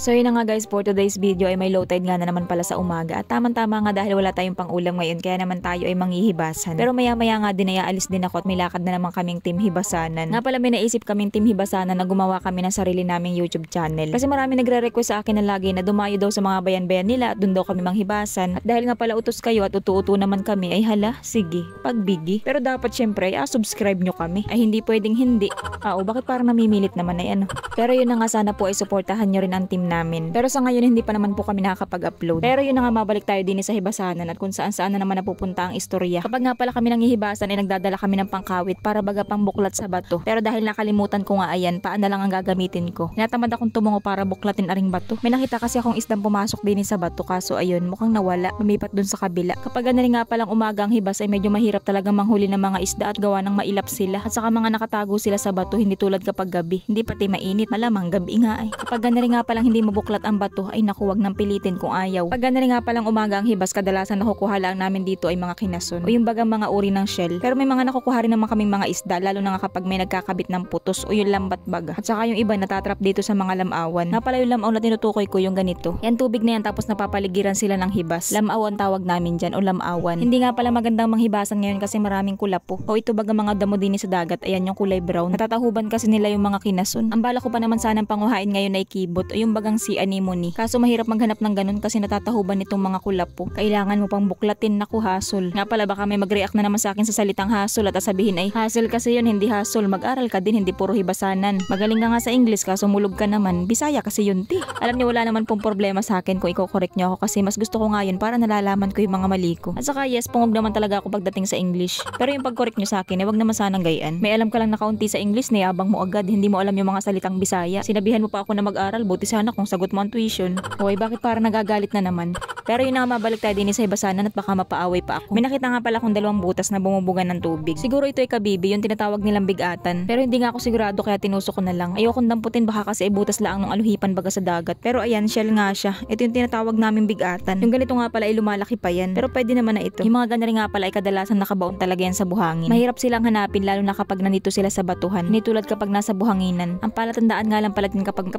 So yun na nga guys, for today's video ay may low tide nga na naman pala sa umaga. At tamang-tama nga dahil wala tayong pang-ulam ngayon, kaya naman tayo ay manghihibasan. Pero maya-maya nga din ay aalis din ako at may lakad na naman kaming team hibasanan. Nga pala may naisip kaming team hibasanan na gumawa kami ng sarili naming YouTube channel. Kasi marami nagre-request sa akin na lagi na dumayo daw sa mga bayan-bayan nila at dun daw kami manghibasan. At dahil nga pala utos kayo at utu-utu naman kami, ay hala, sige, pagbigi. Pero dapat syempre ay subscribe nyo kami. Ay hindi pwedeng hindi. Bakit parang namimilit naman ay ano. Pero yun na nga, sana po ay suportahan nyo rin ang team namin. Pero sa ngayon hindi pa naman po kami nakakapag-upload. Pero yun na nga, mabalik tayo din sa hibasanan at kung saan-saan na naman napupunta ang istorya. Kapag nga pala kami nang hihibasan ay nagdadala kami ng pangkawit para baga pang buklat sa bato. Pero dahil nakalimutan ko nga, ayan, paan na lang ang gagamitin ko. Tinatamad akong tumungo para buklatin aring bato. May nakita kasi akong isdang pumasok din sa bato, kaso ayun, mukhang nawala, lumipat dun sa kabila. Kapag ganun nga palang umaga ang hibas ay medyo mahirap talagang manghuli ng mga isda at gawa ng mailap sila. At saka mga nakatago sila sa bato, hindi tulad kapag gabi. Hindi pati mainit, malamang gabi nga ay. Kapag ganun nga palang hindi mabuklat ang bato, ay naku, wag nang pilitin kung ayaw. Pag ganun nga palang umaga ang hibas, kadalasan nakukuha lang namin dito ay mga kinason o yung bagang mga uri ng shell. Pero may mga nakukuha rin naman kaming mga isda, lalo na nga kapag may nagkakabit ng putos o yung lambat baga. At saka yung iba natatrap dito sa mga lamawan. Nga pala yung lamaw na tinutukoy ko yung ganito. Yan tubig na yan, tapos napapaligiran sila ng hibas. Lamawan tawag namin dyan o lamawan. Hindi nga pala magandang manghibasan ngayon kasi maraming kulapo. O ito baga mga damo din sa dagat, ayan yung kulay brown. Natatahuban kasi nila yung mga kinason. Ang bala ko pa naman sanang panguhain ngayon ay kibot o yung bagang sea anemone. Kaso mahirap maghanap ng ganun kasi natatahuban nitong mga kulapo. Kailangan mo pang buklatin, naku, hasol. Nga pala baka may mag-react na naman sa akin sa salitang hasol at sabihin ay hassle kasi yun, hindi hasol. Mag-aral ka din, hindi puro hibasanan. Magaling ka nga sa English kaso mulog ka naman. Bisaya kasi yun, ti. Alam niyo, wala naman pong problema sa akin kung i-correct niyo ako kasi mas gusto ko nga yun para nalalaman ko yung mga mali ko. At saka yes, pungog naman talaga ako pagdating sa English. Pero yung pag-correct niyo sa akin, wag naman sanang gayaan. May alam ka lang na kaunti sa English, niyabang mo agad, hindi mo alam yung mga salitang Bisaya. Sinabihan mo pa ako na mag-aral, buti sana kung sagot mo ang tuition. Hoy, bakit parang nagagalit na naman? Pero yun na nga, mabalik tayo din sa hibasanan at baka mapaaway pa ako. May nakita nga pala akong dalawang butas na bumubugan ng tubig. Siguro ito ay kabibi, yung tinatawag nilang bigatan. Pero hindi nga ako sigurado kaya tinusok ko na lang. Ayokong damputin, baka kasi ay butas lang ng aluhipan baga sa dagat. Pero ayan, shell nga siya. Ito yung tinatawag naming bigatan. Yung ganito nga pala ay lumalaki pa yan. Pero pwede naman na ito. Yung mga ganari nga pala ay kadalasan nakabaon talaga yan sa buhangin. Mahirap silang hanapin lalo na kapag nandito sila sa batuhan. Hindi tulad kapag nasa buhanginan. Ang palatandaan nga lang pala din kapag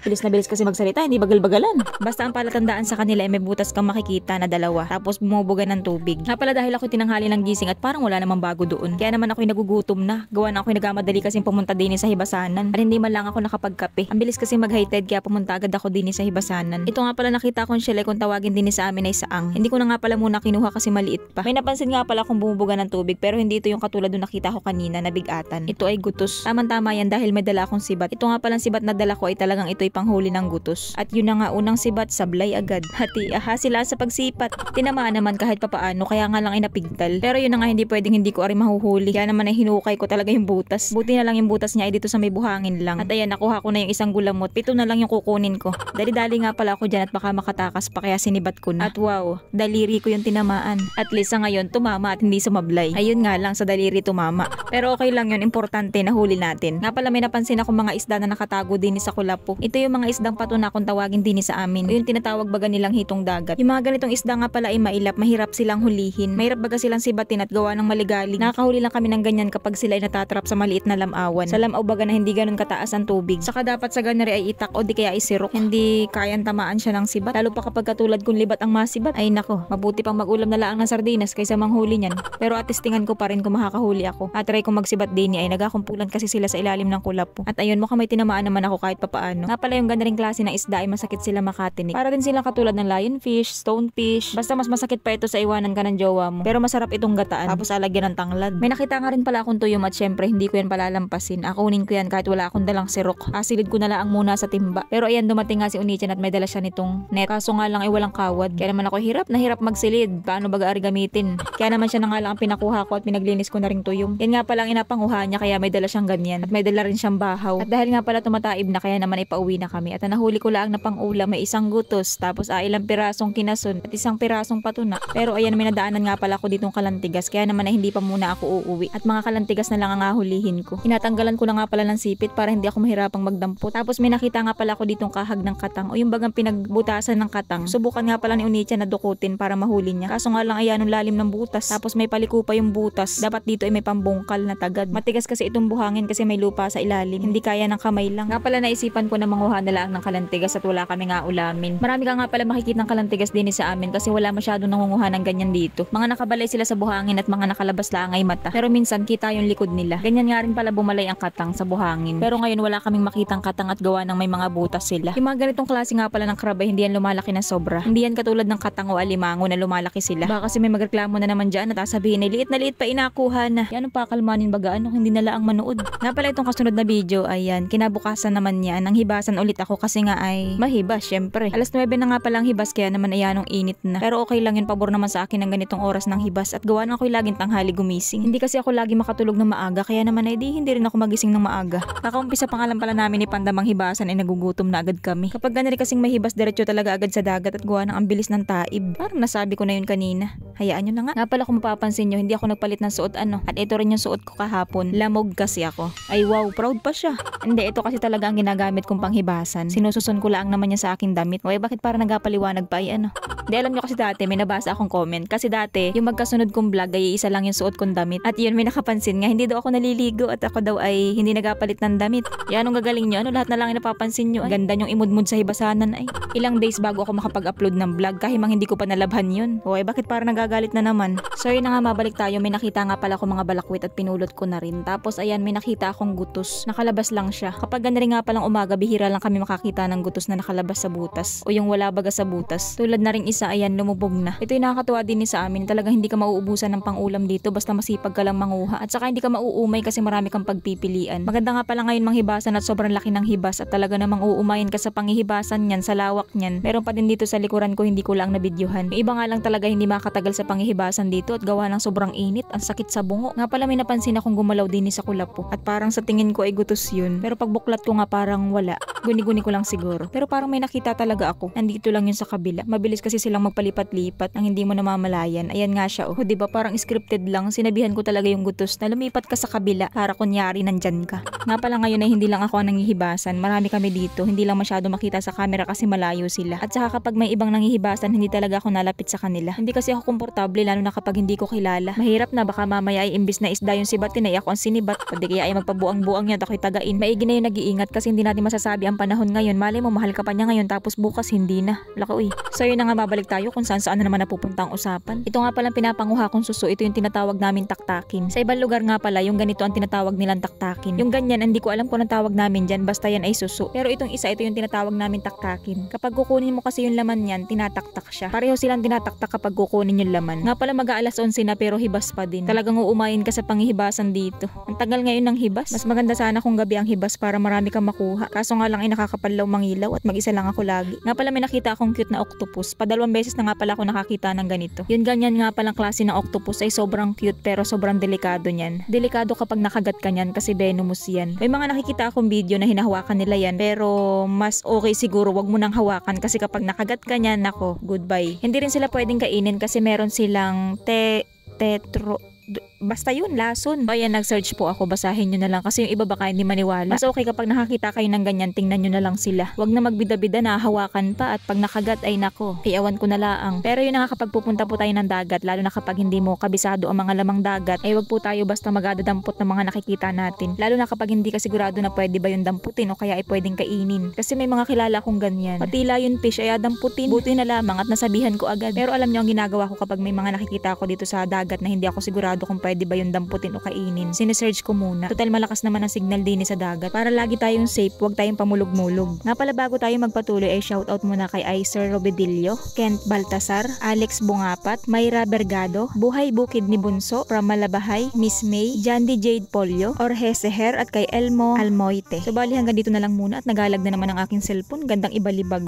bilis na bilis kasi magsalita, hindi bagal-bagalan. Basta ang palatandaan sa kanila ay may butas kang makikita na dalawa, tapos bumubuga ng tubig. Nga pala dahil ako tinanghali ng gising at parang wala namang bago doon. Kaya naman ako'y nagugutom na. Gawa na ako'y nagmamadali kasing pumunta din sa hibasanan. At hindi man lang ako nakapagkape. Ang bilis kasi mag-high tide kaya pumunta agad ako din sa hibasanan. Ito nga pala nakita kong shell kung tawagin din sa amin ay saang. Hindi ko na nga pala muna kinuha kasi maliit pa. May napansin nga pala kung bumubuga ng tubig pero hindi ito yung katulad ng nakita ko kanina na bigatan. Ito ay gutos. Tama-tama yan dahil may dala akong sibat. Ito nga palang sibat na dala ko ay talagang ito ay panghuli ng gutos. At yun na nga, unang sibat, sablay agad. Hati sila sa pagsipat. Tinamaan naman kahit papaano, kaya nga lang ay napigtal. Pero yun na nga, hindi pwedeng hindi ko ari mahuhuli. Kaya naman ay hinukay ko talaga yung butas. Buti na lang yung butas niya ay dito sa may buhangin lang. At ayan, nakuha ko na yung isang gulamot. 7 na lang yung kukunin ko. Dali-dali nga pala ako dyan at baka makatakas pa kaya sinibat ko na. At wow, daliri ko yung tinamaan. At least sa ngayon, tumama at hindi sumablay. Ayun nga lang, sa daliri tumama. Pero okay lang yun, importante na huli natin. Nga pala may napansin ako mga isda na nakatago din sa kulapo. Ito yung mga isdang patuna kung tawagin din sa amin. O yung tinatawag baga nilang hitong dagat. Yung mga ganitong isda nga pala ay mailap, mahirap silang hulihin. Mahirap baga silang sibatin at gawa ng maligalig. Nakakahuli lang kami ng ganyan kapag sila ay natatrap sa maliit na lamawan. Sa lamaw baga na hindi ganun kataas ang tubig. Saka dapat sa ganari ay itak o di kaya isirok. Hindi kayang tamaan siya ng sibat. Lalo pa kapag katulad kung libat ang masibat. Ay nako, mabuti pang mag-ulam na laang ng sardinas kaysa manghuli niyan. Pero atestingan ko pa rin kung makakahuli ako. At try kong magsibat din ay nagakumpulan kasi sila sa ilalim ng kulapo. At ayun, mukhang may tinamaan naman ako kahit papaano. Nga pala yung ganaring klase ng isda ay masakit sila makatinik. Para din sila katulad ng lionfish, stonefish. Basta mas masakit pa ito sa iwanan ka ng jowa mo. Pero masarap itong gataan. Tapos alagyan ng tanglad. May nakita nga rin pala akong tuyom at syempre hindi ko yan palalampasin. Akunin ko yan kahit wala akong dalang sirok. Asilid ko na lang muna sa timba. Pero ayan, dumating nga si Unichan at may dala siya nitong net. Kaso nga lang ay walang kawad. Kaya naman ako hirap magsilid. Paano baga ari gamitin? Kaya naman siya na nga lang ang pinakuha ko at pinaglinis ko na ring tuyom. Yan nga palang inapanguha niya kaya may dala siyang ganyan. At may dala rin siyang bahaw. At dahil nga pala tumataib na kaya naman ipauwi na kami at nahuli ko lang na pang-ulam may isang gutos, tapos ilang pirasong kinasun at isang pirasong patuna. Pero ayan, may nadaanan nga pala ako ditong kalantigas, kaya naman ay hindi pa muna ako uuwi at mga kalantigas na lang ang ahulihin ko. Tinatanggalan ko na nga pala ng sipit para hindi ako mahirapang magdampot. Tapos may nakita nga pala ako ditong kahag ng katang o yung bagang pinagbutasan ng katang. Subukan nga pala ni Unicha na dukutin para mahuli niya. Kaso nga lang ayan, ang lalim ng butas. Tapos may paliko pa yung butas. Dapat dito ay may pambungkal na tagad. Matigas kasi itong buhangin kasi may lupa sa ilalim. Hindi kaya ng kamay lang. Nga pala naisipan ko na manguha na lang ng kalantigas at wala kami nga ulamin. Marami ka nga pala makikita ng kalantigas din sa amin kasi wala masyadong nangunguha ng ganyan dito. Mga nakabalay sila sa buhangin at mga nakalabas lang ay mata. Pero minsan kita yung likod nila. Ganyan nga rin pala bumalay ang katang sa buhangin. Pero ngayon wala kaming makitang katang at gawa ng may mga butas sila. Yung mga ganitong klase nga pala ng krab ay hindi yan lumalaki na sobra. Hindi yan katulad ng katang o alimango na lumalaki sila. Baka kasi may magreklamo na naman dyan at sabihin ay liit na liit pa inakuha na. Yan ang pakalmanin baga ano, hindi nala ang manood. Nga pala itong kasunod na video, ayan, kinabukasan naman niya nang hibasan ulit ako kasi nga ay mahibas syempre. Alas 9 na nga pala ang hibas kaya naman ayan init na. Pero okay lang yun, pabor naman sa akin ng ganitong oras ng hibas at gawa na ako'y laging tanghali gumising. Hindi kasi ako lagi makatulog ng maaga kaya naman ay hindi rin ako magising ng maaga. Kakaumpisa pa nga lang pala namin ni Pandamang hibasan ay nagugutom na agad kami. Kapag ganun kasing mahibas diretso talaga agad sa dagat at gawa ng ang bilis ng taib. Parang nasabi ko na yun kanina. Hayaan nyo na nga. Nga pala kung mapapansin nyo, hindi ako nagpalit ng suot ano. At ito rin yung suot ko kahapon. Lamog kasi ako. Ay wow, proud pa siya. Hindi, ito kasi talaga ang ginagamit kong panghibasan. Sinususun ko lang naman niya sa aking damit. O bakit para nagapaliwanag pa ay ano? Hindi, alam nyo kasi dati may nabasa akong comment. Kasi dati, yung magkasunod kong vlog ay isa lang yung suot kong damit. At yun may nakapansin nga, hindi daw ako naliligo at ako daw ay hindi nagapalit ng damit. Yan, anong gagaling nyo? Ano lahat na lang yung napapansin nyo? Ay, ganda yung imudmud sa hibasanan ay. Ilang days bago ako makapag-upload ng vlog kahit mang hindi ko pa nalabhan yun. O bakit para nagagalit na naman? So yun na nga, mabalik tayo. May nakita nga pala ako mga balakwit at pinulot ko na rin. Tapos ayan, may nakita akong gutos. Nakalabas lang siya. Kapag ganun nga palang umaga, bihira lang kami makakita ng gutos na nakalabas sa butas. O yung wala baga sa butas. Tulad na rin isa, ayan, lumubog na. Ito yung nakakatuwa din sa amin. Talagang hindi ka mauubusan ng pang-ulam dito basta masipag ka lang manguha. At saka hindi ka mauumay kasi marami kang pagpipilian. Maganda nga pala ngayon manghibasan at sobrang laki ng hibas at talaga namang uumayin ka sa panghihibasan niyan, sa lawak niyan. Meron pa din dito sa likuran ko, hindi ko lang nabidyohan. Yung iba nga lang talaga hindi makatagal sa panghihibasan dito at gawa ng sobrang init, ang sakit sa bungo. Nga pala may napansin akong gumalaw din sa kulapo at parang sa tingin ko ay gutos yun. Pero pagbuklat ko nga parang wala. Guni-guni ko lang siguro. Pero parang may nakita talaga ako. Nandito lang yun sa kabila. Mabilis kasi silang magpalipat-lipat ang hindi mo namamalayan. Ayan nga siya oh. Diba parang scripted lang. Sinabihan ko talaga yung gutos na lumipat ka sa kabila para kunyari nandyan ka. Nga pala ngayon ay hindi lang ako ang nanghihibasan. Marami kami dito. Hindi lang masyado makita sa camera kasi malayo sila. At saka kapag may ibang nanghihibasan, hindi talaga ako nalapit sa kanila. Hindi kasi ako komportable lalo na kapag hindi ko kilala. Mahirap na baka mamaya ay imbis na isda yung sibatin ay ako ang sinibat. Pwede kaya ay magpabuang-buang niya at ako'y tagain. Maigi na yung nag-iingat kasi hindi natin masasabi ang panahon ngayon. Malay mo mahal ka pa niya ngayon tapos bukas hindi na. Lako uy. So yun na nga, babalik tayo kung saan na naman napupunta ang usapan. Ito nga palang pinapanguha kong suso. Ito yung tinatawag namin taktakin. Sa ibang lugar nga pala yung ganito ang tinatawag nilang taktakin. Yung ganyan hindi ko alam kung anong tawag namin dyan, basta yan ay suso. Pero itong isa, ito yung tinatawag namin taktakin. Kapag kukunin mo kasi yung laman yan, tinataktak siya. Pareho silang tinataktak kapag kukunin yung laman. Nga pala mag-aalas 11 na pero hibas pa din. Talagang uumayin ka sa panghihibasan dito. Ang tagal ngayon ng hibas. Mas maganda sana kung gabi ang hibas para marami kang makuha. Kaso nga lang ay nakakapalaw mangilaw at mag-isa lang ako lagi. Nga pala may nakita akong cute na octopus. Padalawang beses na nga pala ako nakakita ng ganito. Yung ganyan nga palang klase ng octopus ay sobrang cute pero sobrang delikado niyan. Delikado kapag nakagat ka niyan kasi venomous yan. May mga nakikita akong video na hinahawakan nila yan pero mas okay siguro wag mo nang hawakan kasi kapag nakagat ka niyan, nako, goodbye. Hindi rin sila pwedeng kainin kasi meron silang basta yun, lason. Ayan, nag-search po ako. Basahin nyo na lang kasi yung iba baka hindi maniwala. Mas okay kapag nakakita kayo ng ganyan, tingnan nyo na lang sila. Wag na magbida-bida na hawakan pa at pag nakagat ay nako, iyawan ko na laang. Pero yun na nga, kapag pupunta po tayo ng dagat, lalo na kapag hindi mo kabisado ang mga lamang dagat, ay wag po tayo basta magdadampot ng mga nakikita natin. Lalo na kapag hindi ka sigurado na pwede ba yung damputin o kaya ay pwedeng kainin. Kasi may mga kilala kong ganyan. Patila yung fish ay damputin, buti na lamang at nasabihan ko agad. Pero alam nyo ang ginagawa ko kapag may mga nakikita ko dito sa dagat na hindi ako sigurado kung pwede ba yung damputin o kainin. Sinesearch ko muna. Total malakas naman ang signal din sa dagat. Para lagi tayong safe, huwag tayong pamulog-mulog. Nga pala bago tayo magpatuloy ay shoutout muna kay Icer Robedillo, Kent Baltasar, Alex Bungapat, Mayra Bergado, Buhay Bukid ni Bunso, from Malabahay, Miss May, Jandy Jade Polio, Orhe Seher at kay Elmo Almoite. So bali hanggang dito na lang muna at nagalag na naman ang aking cellphone. Gandang ibalibag.